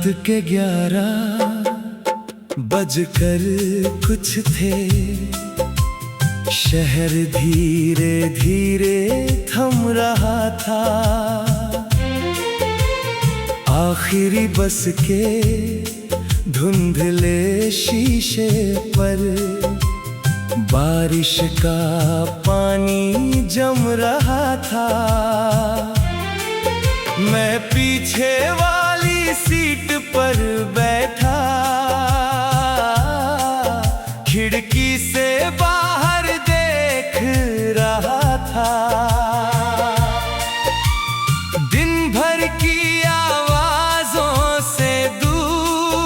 रात के 11 बजकर कुछ थे। शहर धीरे धीरे थम रहा था। आखिरी बस के धुंधले शीशे पर बारिश का पानी जम रहा था। मैं पीछे वाली सीट पर बैठा, खिड़की से बाहर देख रहा था। दिन भर की आवाज़ों से दूर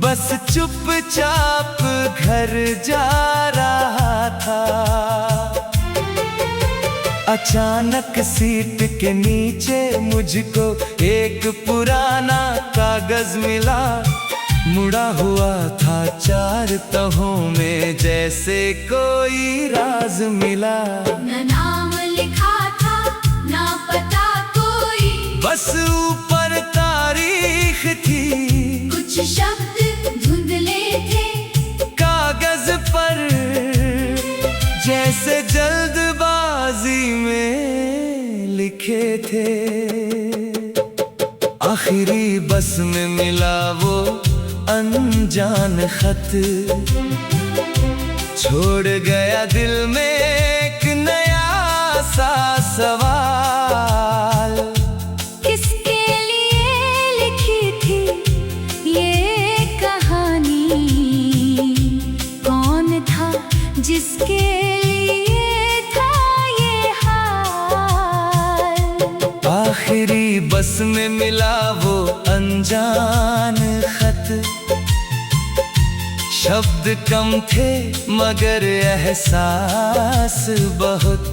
बस चुपचाप घर जा रहा था। अचानक सीट के नीचे मुझको एक पुराना कागज मिला। मुड़ा हुआ था 4 तहों में, जैसे कोई राज मिला। न नाम लिखा था ना पता कोई, बस ऊपर तारीख थी। कुछ शब्द धुंधले थे कागज पर, जैसे जल्दबाजी में लिखे थे। आखिरी बस में मिला वो अनजान खत, छोड़ गया दिल में एक नया सा सवाल। किसके लिए लिखी थी ये कहानी, कौन था जिसके लिए था ये हाल। आखिरी बस में मिला वो अनजान खत, शब्द कम थे मगर एहसास बहुत।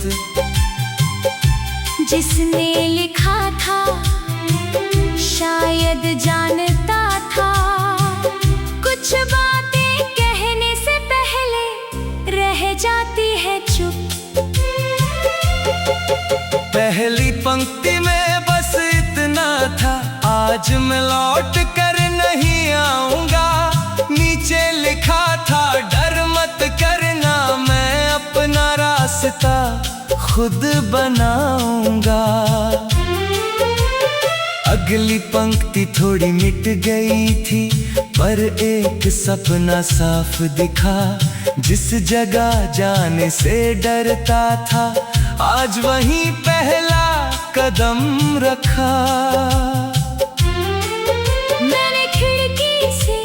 जिसने लिखा था शायद जानता था, कुछ बातें कहने से पहले रह जाती है चुप। पहली पंक्ति में बस इतना था, आज मैं लौट कर नहीं आऊंगा। नीचे लिखा था डर मत करना, मैं अपना रास्ता खुद बनाऊंगा। अगली पंक्ति थोड़ी मिट गई थी, पर एक सपना साफ दिखा। जिस जगह जाने से डरता था, आज वहीं पहला कदम रखा। मैंने खिड़की से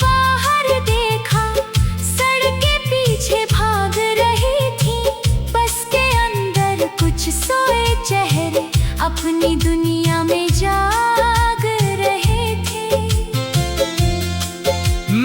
बाहर देखा, सड़कें पीछे भाग रही थी। बस के अंदर कुछ सोए चेहरे अपनी दुनिया में जाग रहे थे।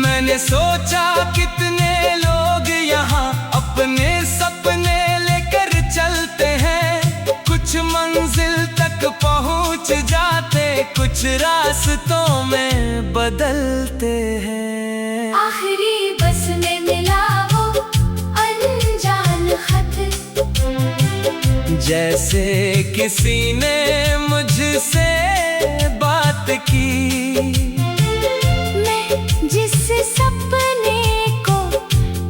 मैंने सोचा कितने लोग यहाँ अपने सपने लेकर चलते हैं। कुछ मंजिल तक पहुँच जाते, कुछ रास्तों में बदलते हैं। आखिरी बस में मिला वो अनजान खत, जैसे किसी ने मुझसे बात की। मैं जिस सपने को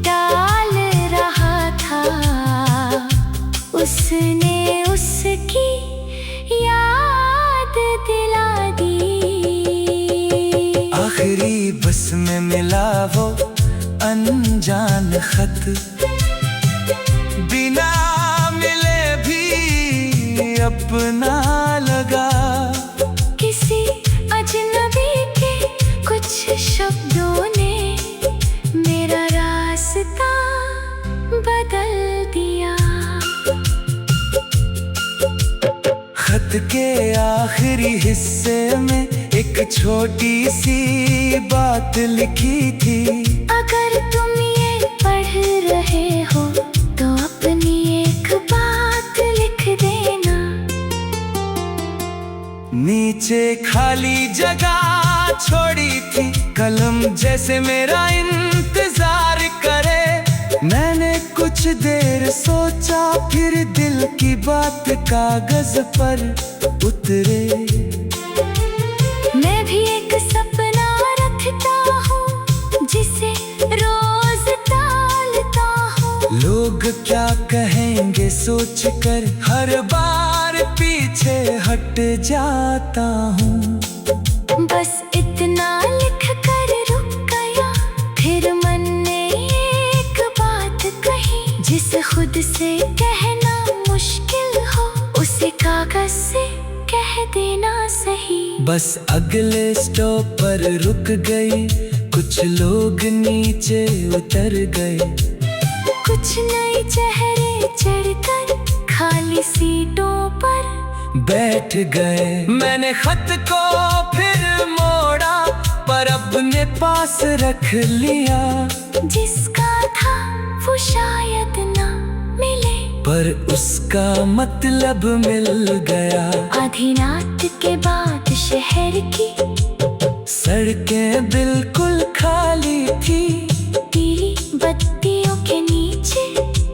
टाल रहा था, उसने उसकी याद दिला दी। आखिरी बस में मिला वो अनजान खत, बिना मिले भी अपना लगा। किसी अजनबी के कुछ शब्दों ने मेरा रास्ता बदल दिया। खत के आखिरी हिस्से में एक छोटी सी बात लिखी थी। अगर तुम ये पढ़ रहे हो तो अपनी एक बात लिख देना। नीचे खाली जगह छोड़ी थी, कलम जैसे मेरा इंतजार करे। मैंने कुछ देर सोचा, फिर दिल की बात कागज पर उतरे। क्या कहेंगे सोच कर हर बार पीछे हट जाता हूँ। बस इतना लिख कर रुक गया, फिर मन ने एक बात कही, जिसे खुद से कहना मुश्किल हो उसे कागज से कह देना सही। बस अगले स्टॉप पर रुक गई, कुछ लोग नीचे उतर गए, कुछ नए चेहरे चढ़कर खाली सीटों पर बैठ गए। मैंने खत को फिर मोड़ा पर अपने पास रख लिया, जिसका था वो शायद ना मिले, पर उसका मतलब मिल गया। आधी रात के बाद शहर की सड़कें बिल्कुल खाली थी, तेरी बत्तियों के नीचे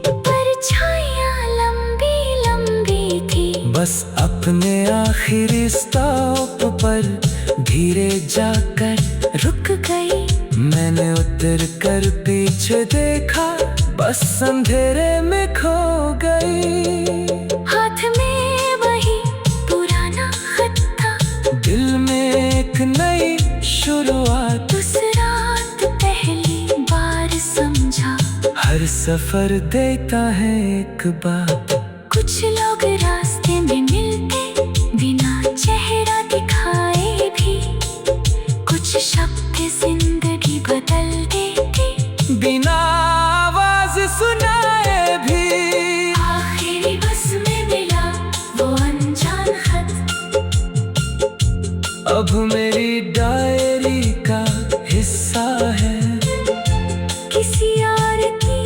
परछाइयां लंबी लंबी थी। बस अपने आखिरी स्टॉप पर धीरे जाकर रुक गई, मैंने उतर कर पीछे देखा, बस अंधेरे में खो गई। हाथ में वही पुराना खत था, दिल में एक नई शुरुआत। उस रात पहली बार समझा, हर सफर देता है एक बात। कुछ लोग रास्ते में मिलते बिना चेहरा दिखाए भी, कुछ शब्द जिंदगी बदल देते बिना आवाज सुनाए भी। आखिरी बस में मिला वो अनजान खत, अब मेरी डायरी का हिस्सा है, किसी और की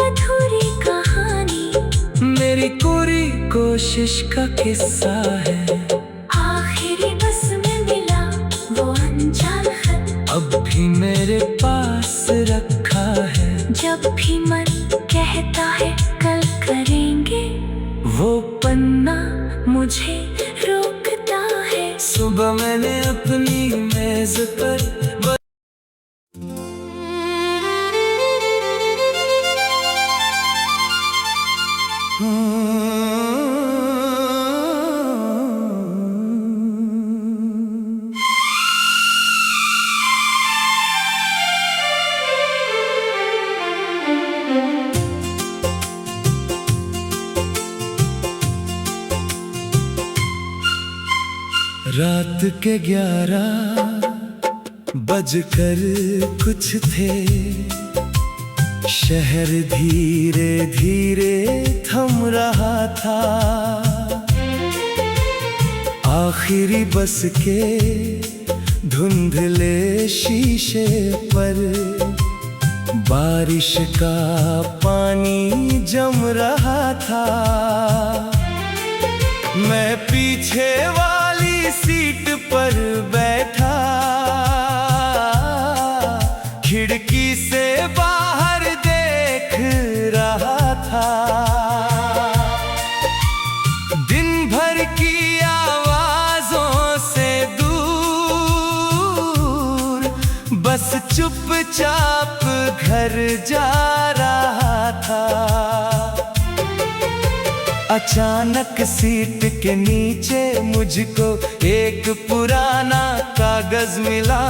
अधूरी कहानी, मेरी पूरी कोशिश का किस्सा है। आखिरी बस में मिला वो अनजान खत, अब भी मेरे पास रखा है। जब भी मन कहता है कल करेंगे, वो पन्ना मुझे रोकता है। सुबह मैंने अपनी मेज पर रात के 11 बजकर कुछ थे, शहर धीरे धीरे थम रहा था। आखिरी बस के धुंधले शीशे पर बारिश का पानी जम रहा था। मैं पीछे वाली सीट पर बैठा, खिड़की से बाहर देख रहा था। दिन भर की आवाजों से दूर, बस चुपचाप घर जा रहा था। अचानक सीट के नीचे मुझको एक पुराना कागज मिला,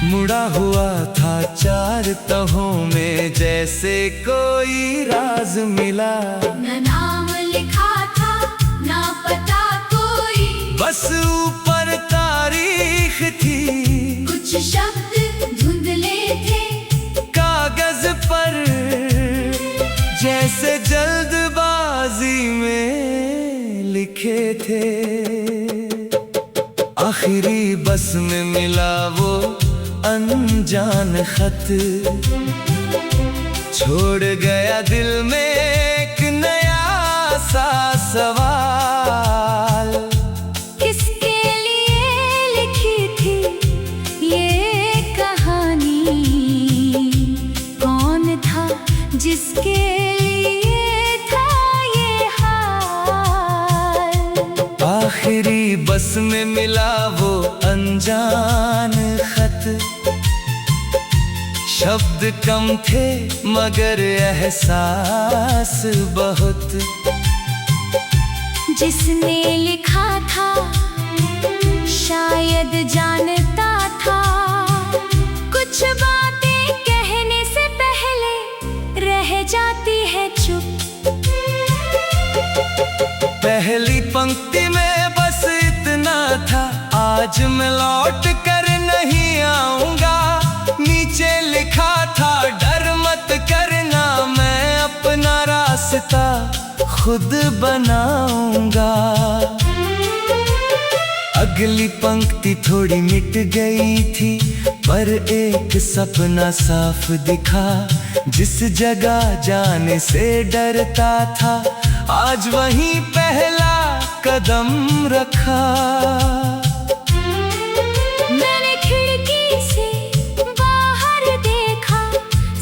मुड़ा हुआ था 4 तहों में जैसे कोई राज मिला। न नाम लिखा था ना पता कोई, बस ऊपर तारीख थी, कुछ शब्द धुंधले थे कागज पर जैसे जल्दबाजी में लिखे थे। आखिरी बस में मिला वो अनजान खत, छोड़ गया दिल में एक नया सा सवाल। किसके लिए लिखी थी ये कहानी, कौन था जिसके लिए था ये हाल। आखिरी बस में मिला वो अनजान खत, शब्द कम थे मगर एहसास बहुत। जिसने लिखा था शायद जानता था, कुछ बातें कहने से पहले रह जाती है चुप। पहली पंक्ति में बस इतना था, आज मैं लौट कर नहीं आऊंगा। नीचे लिखा था डर मत करना, मैं अपना रास्ता खुद बनाऊंगा। अगली पंक्ति थोड़ी मिट गई थी, पर एक सपना साफ दिखा। जिस जगह जाने से डरता था, आज वहीं पहला कदम रखा। मैंने खिड़की से बाहर देखा,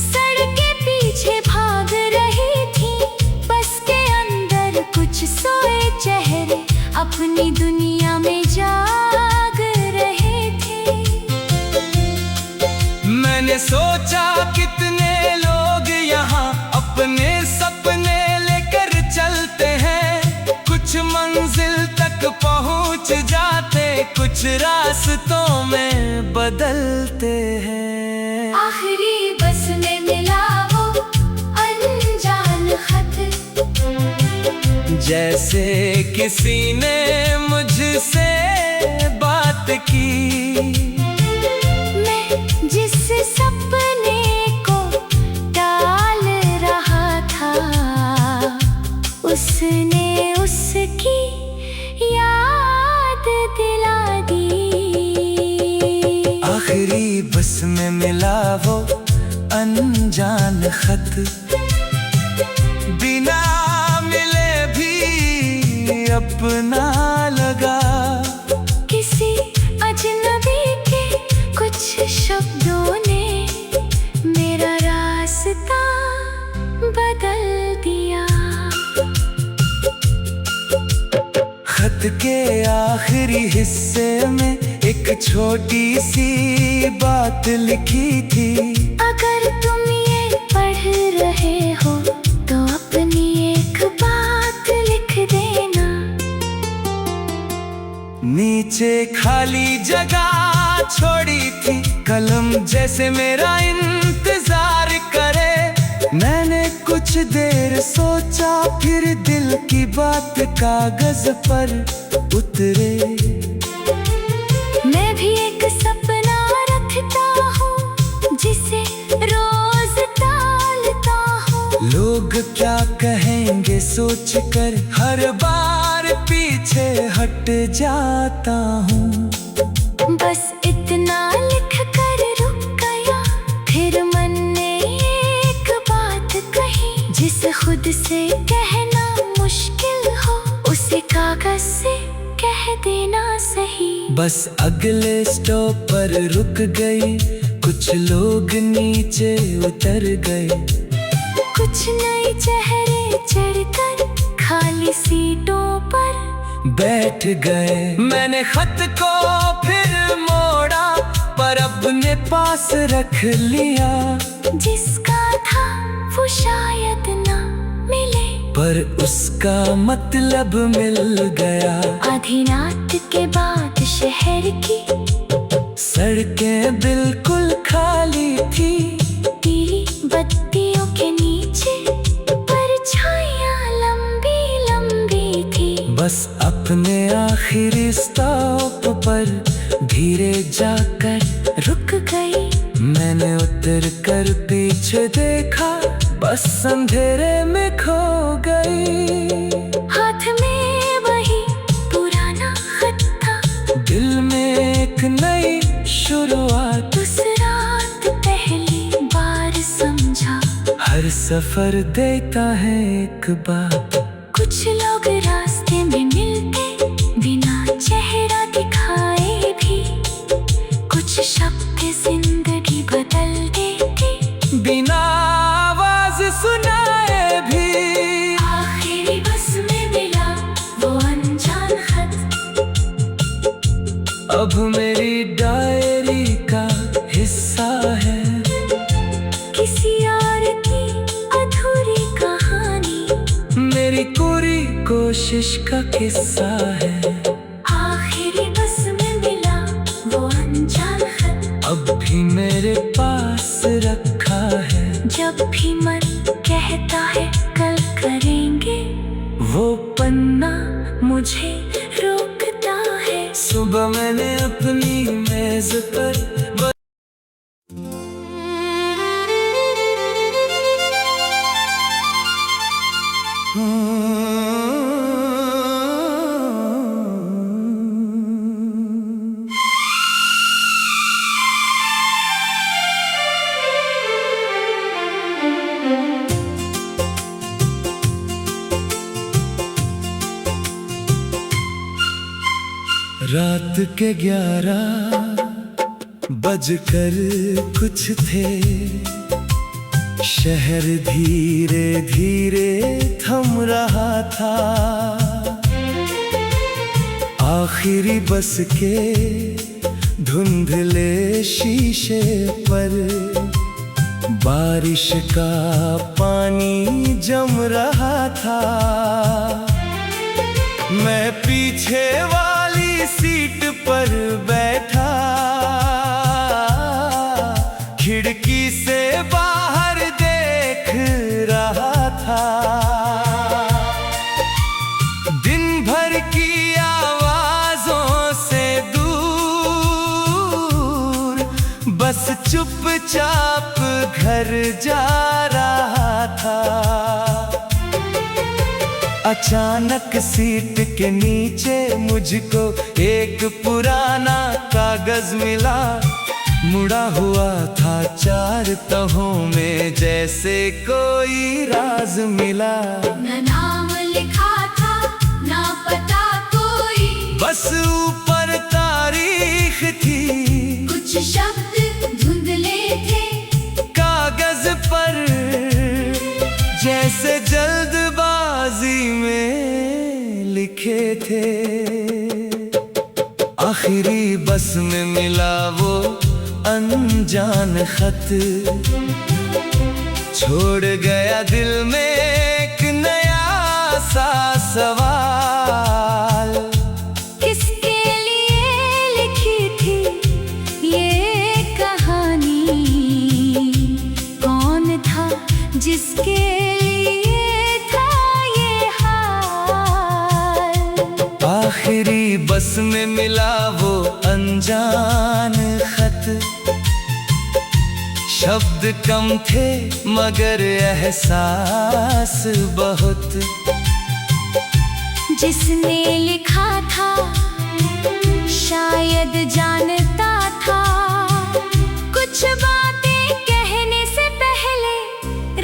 सड़कें पीछे भाग रही थी। बस के अंदर कुछ सोए चेहरे अपनी दुनिया में जाग रहे थे। मैंने सोचा कितने लोग यहाँ अपने सपने लेकर चलते हैं। कुछ मंजिल तक पहुँच जाते, कुछ रास्तों में बदलते हैं। आखिरी बस में मिला वो अनजान खत, जैसे किसी ने मुझसे बात की। मैं जिस सपने को टाल रहा था, उसने उसकी याद दिला दी। आखिरी बस में मिला वो अनजान खत, बिना मिले भी अपना लगा। किसी अजनबी के कुछ शब्दों ने मेरा रास्ता बदल दिया। खत के आखिरी हिस्से में एक छोटी सी बात लिखी थी। अगर तुम ये पढ़ रहे हो तो अपनी एक बात लिख देना। नीचे खाली जगह छोड़ी थी, कलम जैसे मेरा इंतजार करे। मैंने कुछ देर सोचा, फिर दिल की बात कागज पर उतरे। मैं भी एक सपना रखता हूँ, जिसे रोज टालता हूँ। लोग क्या कहेंगे सोचकर हर बार पीछे हट जाता हूँ। बस इतना लिख कर रुक गया, फिर मन ने एक बात कही। जिसे खुद से कहना मुश्किल हो, उसे कागज से कह देना सही। बस अगले स्टॉप पर रुक गई, कुछ लोग नीचे उतर गए। कुछ नए चेहरे चढ़कर खाली सीटों पर बैठ गए। मैंने खत को फिर मोड़ा, पर अपने पास रख लिया। जिसका था वो शायद ना मिले, पर उसका मतलब मिल गया। आधी रात के बाद शहर की सड़कें बिल्कुल खाली थी। पीली बत्तियों के नीचे परछाइयां लंबी लंबी थी। बस अपने आखिरी स्टॉप पर धीरे जाकर रुक गई। मैंने उतर कर पीछे देखा, बस अंधेरे में खो गई। हाथ में वही पुराना खत था, दिल में एक नई शुरुआत। उस रात पहली बार समझा, हर सफर देता है एक बात। कुछ लोग रास्ते में मिलते बिना चेहरा दिखाए भी, कुछ शब्द जिंदगी बदल देते बिना आवाज सुनाए भी। आखिरी बस में मिला वो अनजान खत, अब मेरी डायरी का हिस्सा है। कोशिश का किस्सा है। आखिरी बस में मिला वो अनजान खत, अब भी मेरे पास रखा है। जब भी मन कहता है कल करेंगे, वो पन्ना मुझे रोकता है। सुबह मैंने अपनी मेज पर रात के 11 बजकर कुछ थे। शहर धीरे धीरे थम रहा था। आखिरी बस के धुंधले शीशे पर बारिश का पानी जम रहा था। मैं पीछे वाली सीट पर बैठा, खिड़की से बाहर देख रहा था। दिन भर की आवाजों से दूर बस चुपचाप घर जा रहा था। अचानक सीट के नीचे मुझको एक पुराना कागज मिला। मुड़ा हुआ था 4 तहों में, जैसे कोई राज मिला। न नाम लिखा था ना पता कोई, बस ऊपर तारीख थी। कुछ शब्द धुंधले थे कागज पर, जैसे जल्दबाजी में लिखे थे। आखिरी बस में मिला वो अनजान खत, छोड़ गया दिल में एक नया सा सवाल। किसके लिए लिखी थी ये कहानी, कौन था जिसके लिए था ये हाल। आखिरी बस में मिला वो अनजान खत, शब्द कम थे मगर एहसास बहुत। जिसने लिखा था शायद जानता था, कुछ बातें कहने से पहले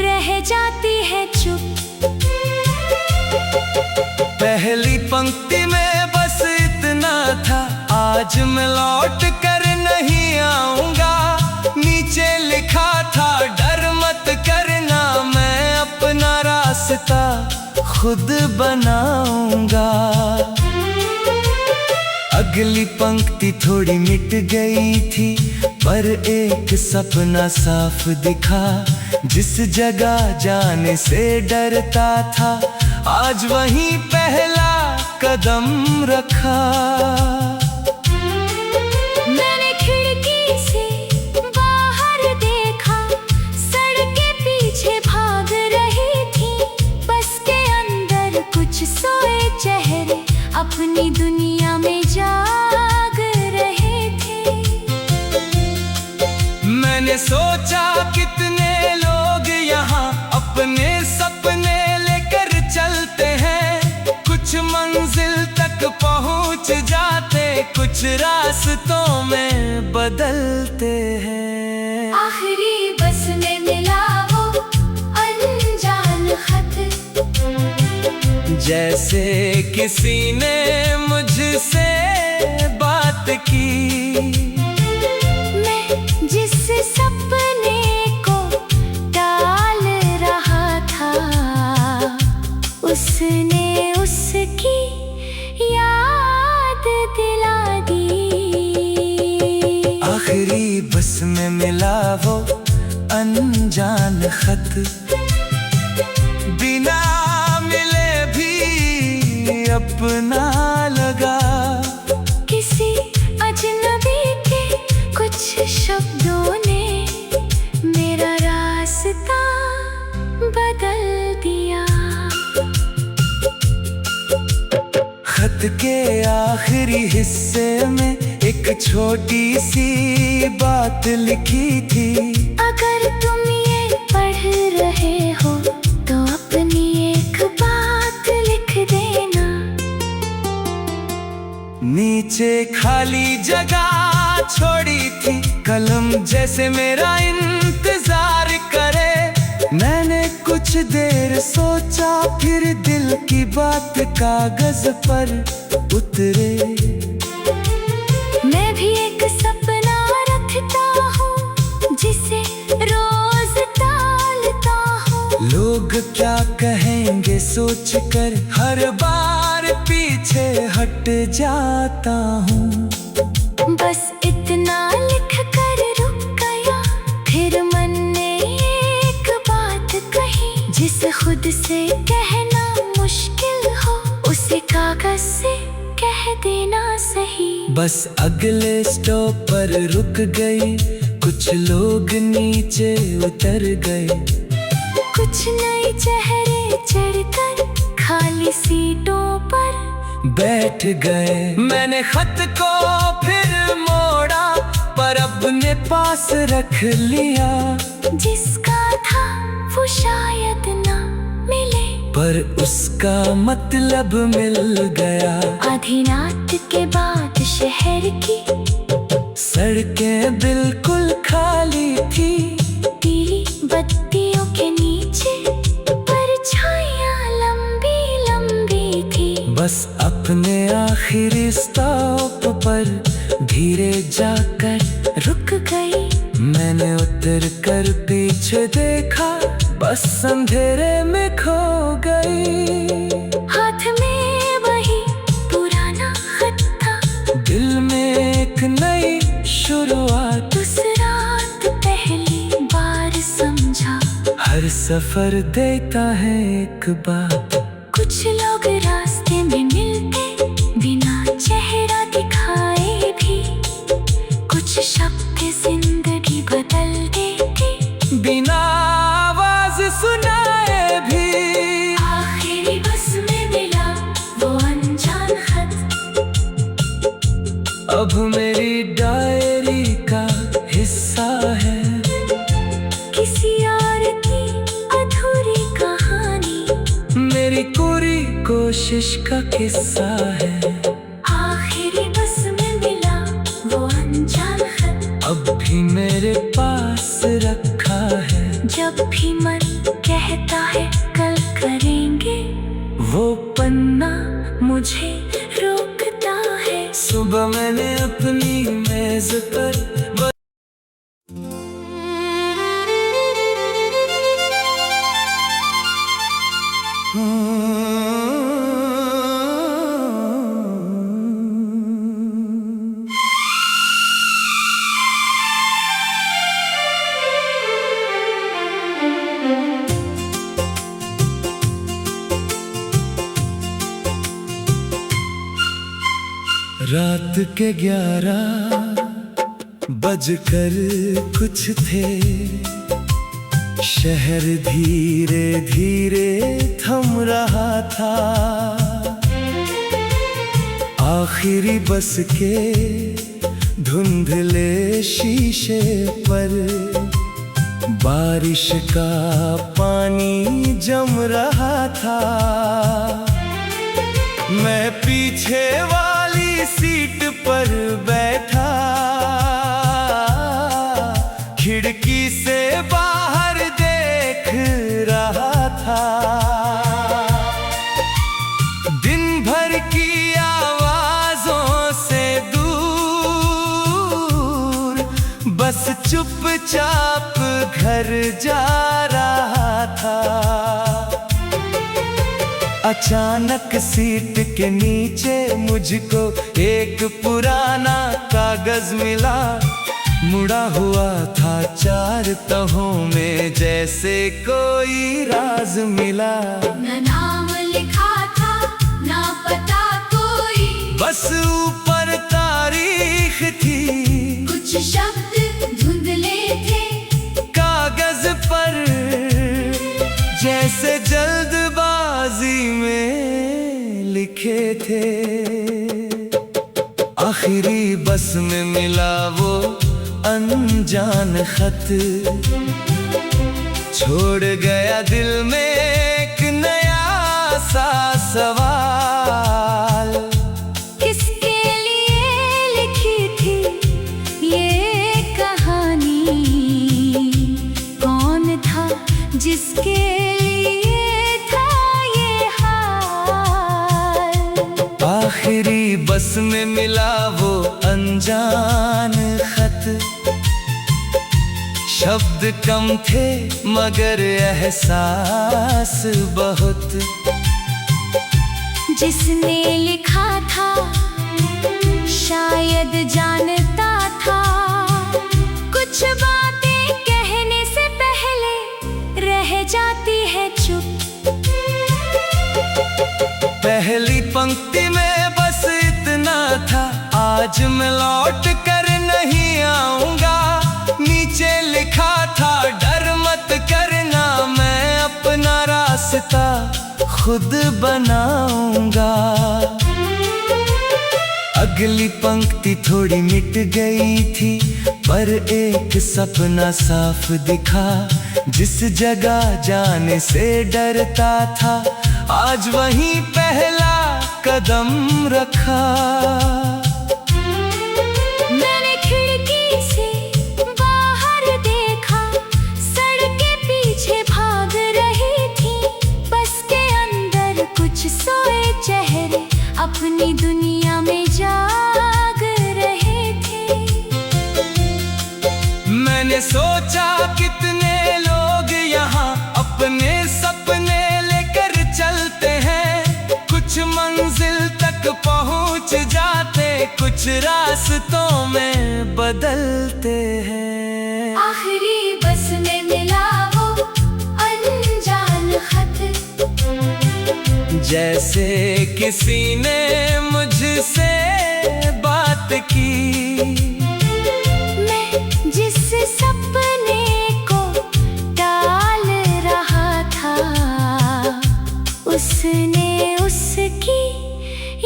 रह जाती है चुप। पहली पंक्ति में बस इतना था, आज मैं लौट कर नहीं आऊंगा। नीचे लिखा था डर मत करना, मैं अपना रास्ता खुद बनाऊंगा। अगली पंक्ति थोड़ी मिट गई थी, पर एक सपना साफ दिखा। जिस जगह जाने से डरता था, आज वहीं पहला कदम रखा। मैंने खिड़की से बाहर देखा, सड़कें पीछे भाग रही थी। बस के अंदर कुछ सोए चेहरे अपनी दुनिया में जाग रहे थे। मैंने सोचा कितने लोग यहाँ अपने सपने लेकर चलते हैं। कुछ मंजिल तक पहुँच जाते, कुछ रास्तों में बदलते हैं। आखिरी बस में मिला वो अनजान खत, जैसे किसी ने मुझसे बात की। मैं जिस सपने को टाल रहा था, उसने उसकी याद दिला दी। आखिरी बस में मिला वो अनजान खत, बिना मिले भी अपना लगा। किसी अजनबी के कुछ शब्दों ने मेरा रास्ता बदल दिया। खत के आखिरी हिस्से में एक छोटी सी बात लिखी थी। अगर तुम ये पढ़ रहे हो तो अपनी एक बात लिख देना। नीचे खाली जगह छोड़ी थी, कलम जैसे मेरा इंतजार करे। मैंने कुछ देर सोचा, फिर दिल की बात कागज पर उतरे। मैं भी एक सपना रखता हूँ जिसे रोज टालता हूँ। लोग क्या कहेंगे सोचकर हर बार पीछे हट जाता हूँ। बस इतना लिख कर रुक गया, फिर मन ने एक बात कही। जिसे खुद से कहना मुश्किल हो उसे कागज से कह देना सही। बस अगले स्टॉप पर रुक गई, कुछ लोग नीचे उतर गए। कुछ नए चेहरे चढ़कर खाली सीटों पर बैठ गए। मैंने खत को फिर मोड़ा, पर अपने पास रख लिया। जिसका था वो शायद ना मिले, पर उसका मतलब मिल गया। आधी रात के बाद शहर की सड़कें बिल्कुल खाली थी। पीली बत्तियों के नीचे परछाइयां लंबी लंबी थी। बस अपने आखिरी स्टॉप पर धीरे जाकर रुक गई। मैंने उतर कर पीछे देखा, बस अंधेरे में खो गई। हाथ में वही पुराना खत था, दिल में एक नई शुरुआत। उस रात पहली बार समझा, हर सफर देता है एक बात। कुछ लोग रास्ते में मिलते बिना चेहरा दिखाए भी, कुछ शब्द जिंदगी बदल देते बिना आवाज सुनाए भी। आखिरी बस में मिला वो अनजान खत, अब मेरी डायरी का हिस्सा है। किसी और की अधूरी कहानी, मेरी पूरी कोशिश का किस्सा है। आखिरी बस में मिला वो अनजान खत, अब भी मेरे पास रखा है। जब भी मन कहता है कल करेंगे, वो पन्ना मुझे रोकता है। सुबह मैंने अपनी मेज पर रात के 11 बजकर कुछ थे। शहर धीरे धीरे थम रहा था। आखिरी बस के धुंधले शीशे पर बारिश का पानी जम रहा था। मैं पीछे वाली सीट पर बैठा, खिड़की से बाहर देख रहा था। दिन भर की आवाजों से दूर, बस चुपचाप घर जा रहा था। अचानक सीट के नीचे मुझको एक पुराना कागज मिला। मुड़ा हुआ था 4 तहों में, जैसे कोई राज मिला। न नाम लिखा था, ना पता बस ऊपर तारीख थी, कुछ शब्द धुंधले थे कागज पर जैसे जल्दबाजी में लिखे थे। आखिरी बस में मिला वो अनजान खत, छोड़ गया दिल में एक नया सा सवाल। किसके लिए लिखी थी ये कहानी, कौन था जिसके लिए था ये हाल। आखिरी बस में मिला वो अनजान खत, शब्द कम थे मगर एहसास बहुत। जिसने लिखा था शायद जानता था, कुछ बातें कहने से पहले रह जाती है चुप। पहली पंक्ति में बस इतना था, आज मैं लौट कर नहीं आऊंगा। नीचे लिखा था डर मत करना, मैं अपना रास्ता खुद बनाऊंगा। अगली पंक्ति थोड़ी मिट गई थी, पर एक सपना साफ दिखा। जिस जगह जाने से डरता था, आज वहीं पहला कदम रखा। मैंने खिड़की से बाहर देखा, सड़कें पीछे भाग रही थी। बस के अंदर कुछ सोए चेहरे अपनी दुनिया में जाग रहे थे। मैंने सोचा कितने लोग यहाँ अपने सपने लेकर चलते हैं, कुछ मंजिल तक पहुँच जाते, कुछ रास्तों में बदलते हैं। आखिरी बस में मिला वो अनजान खत, जैसे किसी ने मुझसे बात की। मैं जिस सपने को टाल रहा था, उसने उसकी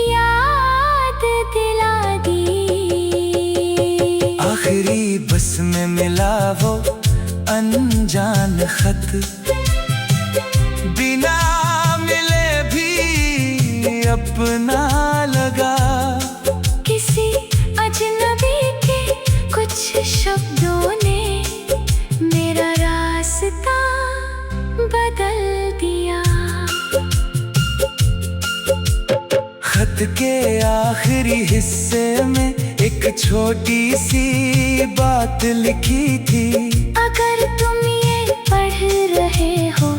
याद दिला दी। आखिरी बस में मिला वो अनजान खत, बिना मिले भी अपना लगा। किसी अजनबी के कुछ शब्दों ने मेरा रास्ता बदल दिया। खत के आखिरी हिस्से में एक छोटी सी बात लिखी थी, अगर तुम ये पढ़ रहे हो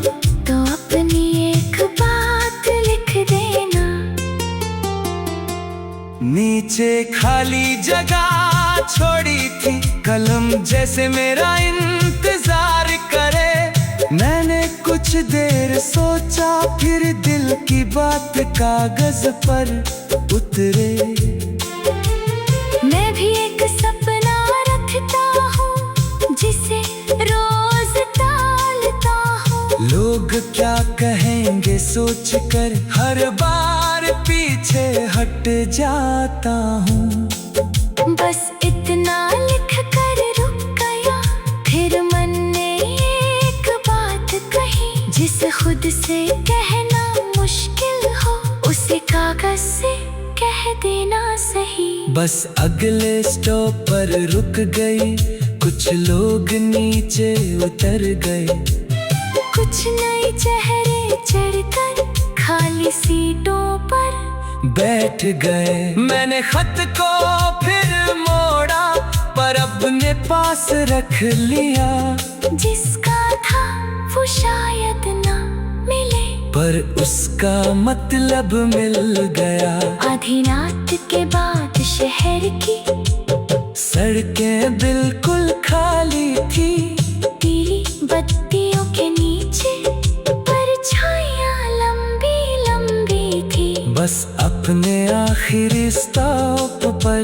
तो अपनी एक बात लिख देना। नीचे खाली जगह छोड़ी थी, कलम जैसे मेरा इंतजार करे। मैंने कुछ देर सोचा, फिर दिल की बात कागज पर उतरे। मैं भी एक सपना रखता हूँ, जिसे रोज टालता हूँ। लोग क्या कहेंगे सोचकर हर बार पीछे हट जाता हूँ। बस इतना लिख कर रुक गया, फिर मन ने एक बात कही। जिसे खुद से कहना मुश्किल हो, उसे कागज से कह देना सही। बस अगले स्टॉप पर रुक गई, कुछ लोग नीचे उतर गए। कुछ नए चेहरे चढ़कर खाली सीटों पर बैठ गए। मैंने खत को फिर मोड़ा, पर अपने पास रख लिया। जिसका था वो शायद ना मिले, पर उसका मतलब मिल गया। आधी रात के बाद शहर की सड़कें बिल्कुल खाली थी, तेरी बत्तियों के नीचे परछाइयां लंबी लंबी थी। बस अपने आखिरी स्टॉप पर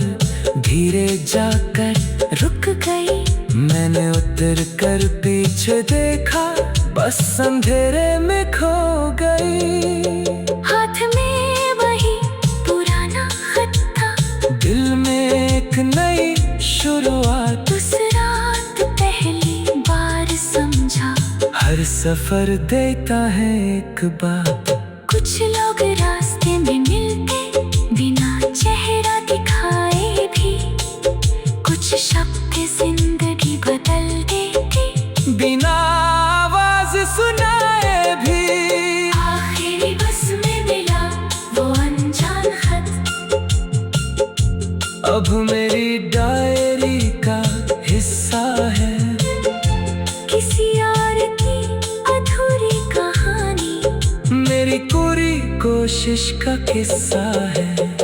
धीरे जाकर रुक गई। मैंने उतर कर पीछे देखा, बस अंधेरे में खो गई। हाथ में वही पुराना खत था, दिल में एक नई शुरुआत। उस रात पहली बार समझा, हर सफर देता है एक बात। कुछ लोग रास्ते में मिलते बिना चेहरा दिखाए भी, कुछ शब्द जिंदगी बदल देते बिना आवाज सुनाए भी। आखिरी बस में मिला वो अनजान खत, अब मेरी डायरी का हिस्सा है, किसी और की अधूरी कहानी, मेरी पूरी कोशिश का किस्सा है।